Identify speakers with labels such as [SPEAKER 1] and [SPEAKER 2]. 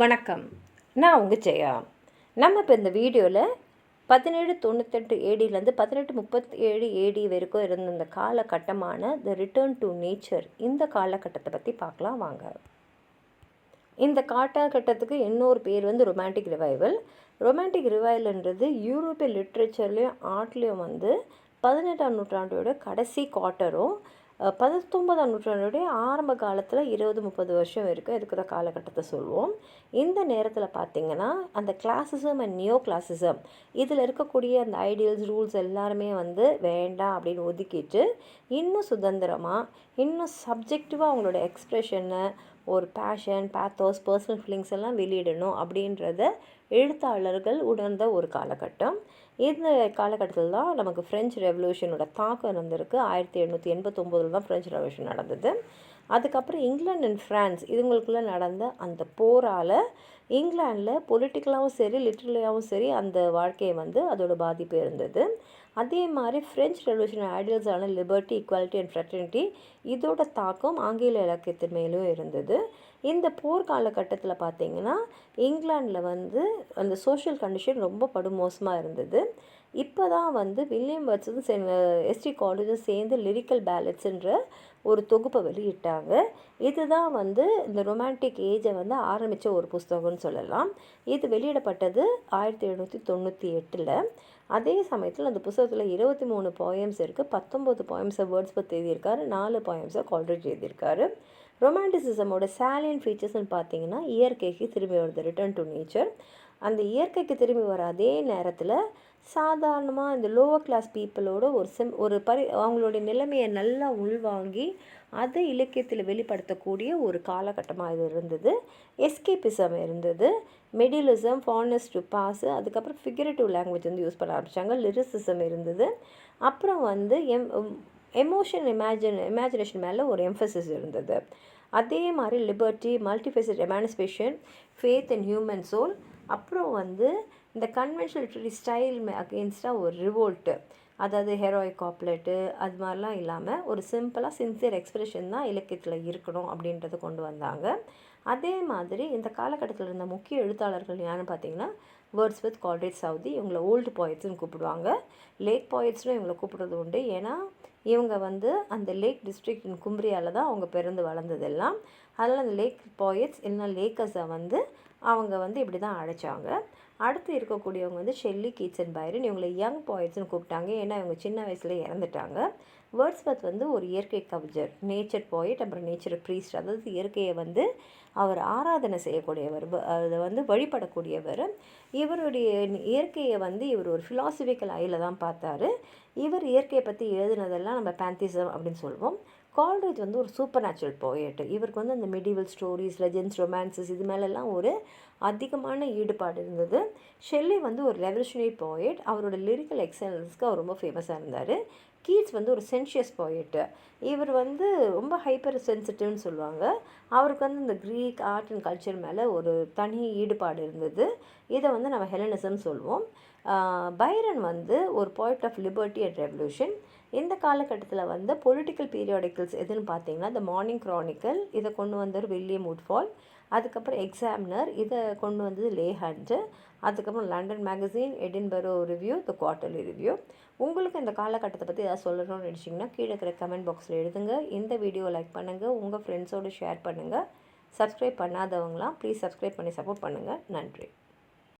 [SPEAKER 1] வணக்கம், நான் உங்கள் ஜெயா. நம்ம இப்போ இந்த வீடியோவில் 1798 ஏடியிலேருந்து 1837 ஏடி வரைக்கும் இருந்த இந்த காலகட்டமான த ரிட்டர்ன் டு நேச்சர், இந்த காலகட்டத்தை பற்றி பார்க்கலாம் வாங்க. இந்த காலகட்டத்துக்கு இன்னொரு பேர் ரொமான்டிக் ரிவைவல். ரொமான்டிக் ரிவைவல்ன்றது யூரோப்பிய லிட்ரேச்சர்லேயும் ஆர்ட்லேயும் 18ஆம் நூற்றாண்டோட கடைசி குவார்ட்டரும் 19ஆம் நூற்றாண்டுடைய ஆரம்ப காலத்தில் 20-30 வருஷம் வரைக்கும் இருக்கிற காலகட்டத்தை சொல்லுவோம். இந்த நேரத்தில் பார்த்திங்கன்னா அந்த கிளாசிசம் அண்ட் நியோ கிளாசிசம் இதில் இருக்கக்கூடிய அந்த ஐடியல்ஸ் ரூல்ஸ் எல்லாருமே வேண்டாம் அப்படின்னு ஒதுக்கிட்டு இன்னும் சுதந்திரமாக இன்னும் சப்ஜெக்டிவாக அவங்களோட எக்ஸ்ப்ரெஷனை ஒரு பேஷன் பேத்தோஸ் பர்சனல் ஃபீலிங்ஸ் எல்லாம் வெளியிடணும் அப்படின்றத எழுத்தாளர்கள் உணர்ந்த ஒரு காலகட்டம். இந்த காலகட்டத்தில் தான் நமக்கு ஃப்ரெஞ்சு ரெவல்யூஷனோட தாக்கம் இருந்திருக்கு. 1789 தான் ஃப்ரெஞ்சு ரெவல்யூஷன் நடந்தது. அதுக்கப்புறம் இங்கிலாந்து அண்ட் ஃப்ரான்ஸ் இதுங்களுக்குள்ளே நடந்த அந்த போரால் இங்கிலாண்டில் பொலிட்டிக்கலாகவும் சரி லிட்ரலியாகவும் சரி அந்த வாழ்க்கையை அதோட பாதிப்பு இருந்தது. அதே மாதிரி ஃப்ரெஞ்ச் ரெவல்யூஷன் ஐடியல்ஸான லிபர்ட்டி ஈக்குவாலிட்டி அண்ட் ஃப்ரெட்டர்னிட்டி இதோட தாக்கம் ஆங்கில இலக்கியத்தின் மேலும் இருந்தது. இந்த போர் காலகட்டத்தில் பார்த்திங்கன்னா இங்கிலாண்டில் அந்த சோஷியல் கண்டிஷன் ரொம்ப படுமோசமாக இருந்தது. இப்போ தான் வில்லியம் வேர்ட்ஸும் எஸ்டி காலேஜும் சேர்ந்து லிரிக்கல் பேலட்ஸுன்ற ஒரு தொகுப்பை வெளியிட்டாங்க. இதுதான் இந்த ரொமான்டிக் ஏஜை ஆரம்பித்த ஒரு புஸ்தகம்னு சொல்லலாம். இது வெளியிடப்பட்டது 1798. அதே சமயத்தில் அந்த புத்தகத்தில் 23 போயம்ஸ் இருக்குது. 19 போயம்ஸை வேர்ட்ஸ்வர்த் எழுதியிருக்காரு, 4 போயம்ஸை கால்ட்ரிட்ஜ் எழுதியிருக்காரு. ரொமான்டிசிசமோட சாலியன் ஃபீச்சர்ஸ்ன்னு பார்த்தீங்கன்னா இயற்கைக்கு திரும்பி வருது, ரிட்டர்ன் டு நேச்சர். அந்த இயற்கைக்கு திரும்பி வர அதே நேரத்தில் சாதாரணமாக இந்த லோவர் கிளாஸ் பீப்புளோட அவங்களுடைய நிலைமையை நல்லா உள்வாங்கி அதை இலக்கியத்தில் வெளிப்படுத்தக்கூடிய ஒரு காலகட்டமாக இது இருந்தது. எஸ்கேபிசம் இருந்தது, மெடியலிசம், ஃபார்னஸ் டு பாஸ், அதுக்கப்புறம் ஃபிகரேட்டிவ் லாங்குவேஜ் யூஸ் பண்ண ஆரம்பித்தாங்க, லிரிசிசம் இருந்தது. அப்புறம் எமோஷன் இமேஜினேஷன் மேலே ஒரு எம்ஃபசிஸ் இருந்தது. அதே மாதிரி liberty, multifaceted emancipation, faith and human soul, அப்புறம் இந்த கன்வென்ஷனல் லிட்ரரி ஸ்டைல் அகெயின்ஸ்டாக ஒரு ரிவோல்ட்டு, அதாவது ஹெரோயிக் காப்லெட்டு அது மாதிரிலாம் இல்லாமல் ஒரு சிம்பிளாக சின்சியர் எக்ஸ்பிரஷன் தான் இலக்கியத்தில் இருக்கணும் அப்படின்றத கொண்டு வந்தாங்க. அதே மாதிரி இந்த காலகட்டத்தில் இருந்த முக்கிய எழுத்தாளர்கள் யாருன்னு பார்த்தீங்கன்னா வேர்ட்ஸ்வர்த், கால்ட்ரிட்ஜ், சவுதி. இவங்களை ஓல்டு பாய்ட்ஸ்னு கூப்பிடுவாங்க. லேக் பாய்ட்ஸ்னு இவங்களை கூப்பிடுறது உண்டு. ஏன்னா இவங்க அந்த லேக் டிஸ்ட்ரிக்ட் கும்ப்ரியாவில் தான் அவங்க பிறந்து வளர்ந்ததெல்லாம். அதனால் அந்த லேக் பாய்ட்ஸ் இல்லைன்னா லேக்கர்ஸை அவங்க இப்படி தான் அழைச்சாங்க. அடுத்து இருக்கக்கூடியவங்க ஷெல்லி, கீட்ஸ் அண்ட் பைரன். இவங்களை யங் பாய்ட்ஸ்னு கூப்பிட்டாங்க, ஏன்னா இவங்க சின்ன வயசில் இறந்துட்டாங்க. வேர்ட்ஸ்வர்த் ஒரு இயற்கை கவிஞர், நேச்சர் பாய்ட், அப்புறம் நேச்சர் ப்ரீஸ்ட், அதாவது இயற்கையை அவர் ஆராதனை செய்யக்கூடியவர், அதை வழிபடக்கூடியவர். இவருடைய இயற்கையை இவர் ஒரு ஃபிலாசபிக்கல் ஐயில் தான் பார்த்தாரு. இவர் இயற்கையை பற்றி எழுதுனதெல்லாம் நம்ம பேந்திசம் அப்படின்னு சொல்லுவோம். கால்ட்ரிட்ஜ் ஒரு சூப்பர் நேச்சுரல் போயட். இவருக்கு அந்த மெடிவல் ஸ்டோரிஸ், லெஜெண்ட்ஸ், ரொமான்சஸ் இது மேலெல்லாம் ஒரு அதிகமான ஈடுபாடு இருந்தது. ஷெல்லி ஒரு ரெவல்யூஷனரி போயட். அவரோட லிரிக்கல் எக்ஸலன்ஸ்க்கு அவர் ரொம்ப ஃபேமஸாக இருந்தார். கீட்ஸ் ஒரு சென்ஷியஸ் போயட்டு. இவர் ரொம்ப ஹைப்பர் சென்சிட்டிவ்னு சொல்லுவாங்க. அவருக்கு இந்த க்ரீக் ஆர்ட் அண்ட் கல்ச்சர் மேலே ஒரு தனி ஈடுபாடு இருந்தது. இதை நம்ம ஹெலனிசம் சொல்லுவோம். பைரன் ஒரு போய்ட் ஆஃப் லிபர்ட்டி அண்ட் ரெவல்யூஷன். இந்த காலகட்டத்தில் பொலிட்டிக்கல் பீரியாடிக்கல்ஸ் எதுன்னு பார்த்தீங்கன்னா த மார்னிங் க்ரானிக்கல், இதை கொண்டு வந்தவர் வில்லியம் வுட்ஃபால். அதுக்கப்புறம் எக்ஸாமினர், இதை கொண்டு வந்தது லே ஹண்ட். அதுக்கப்புறம் லண்டன் மேகசின், எடின்பரோ ரிவ்யூ, த குவார்ட்டர்லி ரிவ்யூ. உங்களுக்கு இந்த காலகட்டத்தை பற்றி ஏதாவது சொல்லணும்னு நினச்சிங்கன்னா கீழே இருக்கிற கமெண்ட் பாக்ஸில் எழுதுங்க. இந்த வீடியோ லைக் பண்ணுங்கள், உங்கள் ஃப்ரெண்ட்ஸோடு ஷேர் பண்ணுங்கள். சப்ஸ்கிரைப் பண்ணாதவங்களாம் ப்ளீஸ் சப்ஸ்கிரைப் பண்ணி சப்போர்ட் பண்ணுங்கள். நன்றி.